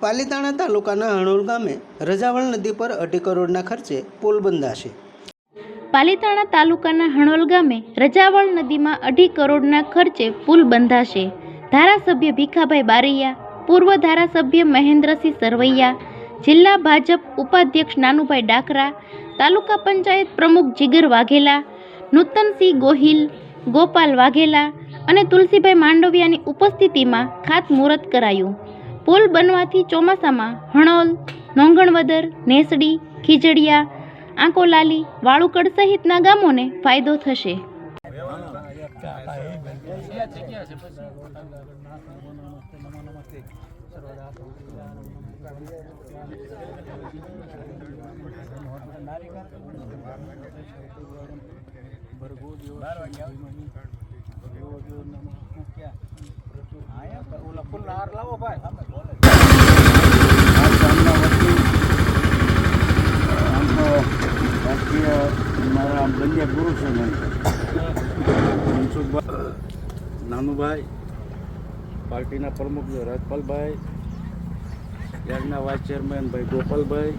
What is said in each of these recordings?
પાલીતાણા તાલુકાના હણોલ ગામે રજાવળ નદી પર 2.5 કરોડના ખર્ચે પુલ બંધાશે। પાલીતાણા તાલુકાના હણોલ ગામે રજાવળ નદીમાં 2.5 કરોડના ખર્ચે પુલ બંધાશે। ધારાસભ્ય ભીખાભાઈ બારૈયા, પૂર્વ ધારાસભ્ય મહેન્દ્રસિંહ સરવૈયા, જિલ્લા ભાજપ ઉપાધ્યક્ષ નાનુભાઈ ડાકરા, તાલુકા પંચાયત પ્રમુખ જીગર વાઘેલા, નૂતનસિંહ ગોહિલ, ગોપાલ વાઘેલા અને તુલસીભાઈ માંડવિયાની ઉપસ્થિતિમાં ખાતમુહૂર્ત કરાયું। પુલ બનવાથી ચોમાસામાં હણોલ, નોંગણવદર, નેસડી, ખીજડીયા, આંકોલાલી, વાળુકડ સહિતના ગામોને ફાયદો થશે। મારા બંને ગુરુ છે મનસુખભાઈ નાનુભાઈ, પાર્ટીના પ્રમુખ રાજપાલભાઈ, યારના વાઇસ ચેરમેન ભાઈ ગોપાલભાઈ,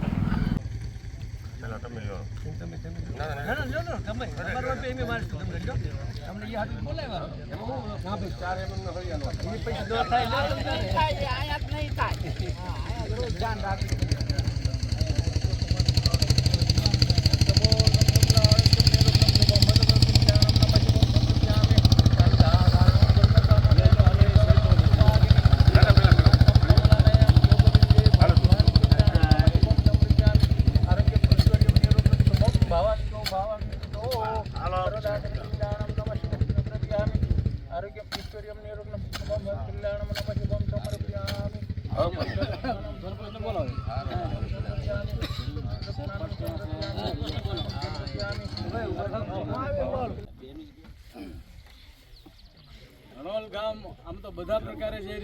હણોલ ગામ આમ તો બધા પ્રકારે છે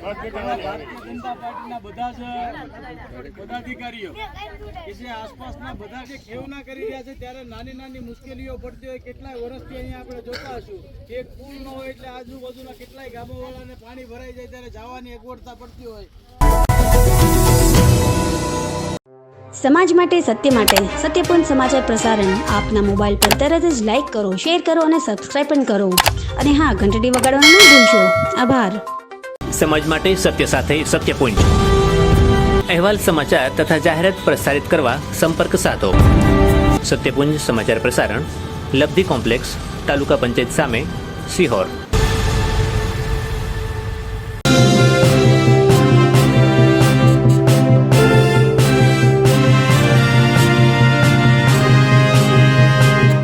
ભારતીય જનતા પાર્ટીના બધા જ પદાધિકારીઓ કે જે આસપાસના બધા જે ખેવના કરી રહ્યા છે, ત્યારે નાની નાની મુશ્કેલીઓ પડતી હોય। કેટલાય વર્ષથી અહીંયા આપણે જોતા હશું, એક પુલ ન હોય એટલે આજુબાજુના કેટલાય ગામોવાળાને પાણી ભરાઈ જાય ત્યારે જવાની અગવડતા પડતી હોય। સમાજ માટે, સત્યપૂર્ણ સમાચાર પ્રસારણ આપના મોબાઈલ પર તરત જ લાઈક કરો, શેર કરો અને સબસ્ક્રાઇબ પણ કરો। અને હા, ઘંટડી વગાડવાનું ન ભૂલશો। આભાર। સમાજ માટે સત્ય સાથે સત્યપૂર્ણ અહેવાલ, સમાચાર તથા જાહેરાત પ્રસારિત કરવા સંપર્ક સાધો। સત્યપુંજ સમાચાર પ્રસારણ, લબ્ધિ કોમ્પ્લેક્સ, તાલુકા પંચાયત સામે, સિહોર।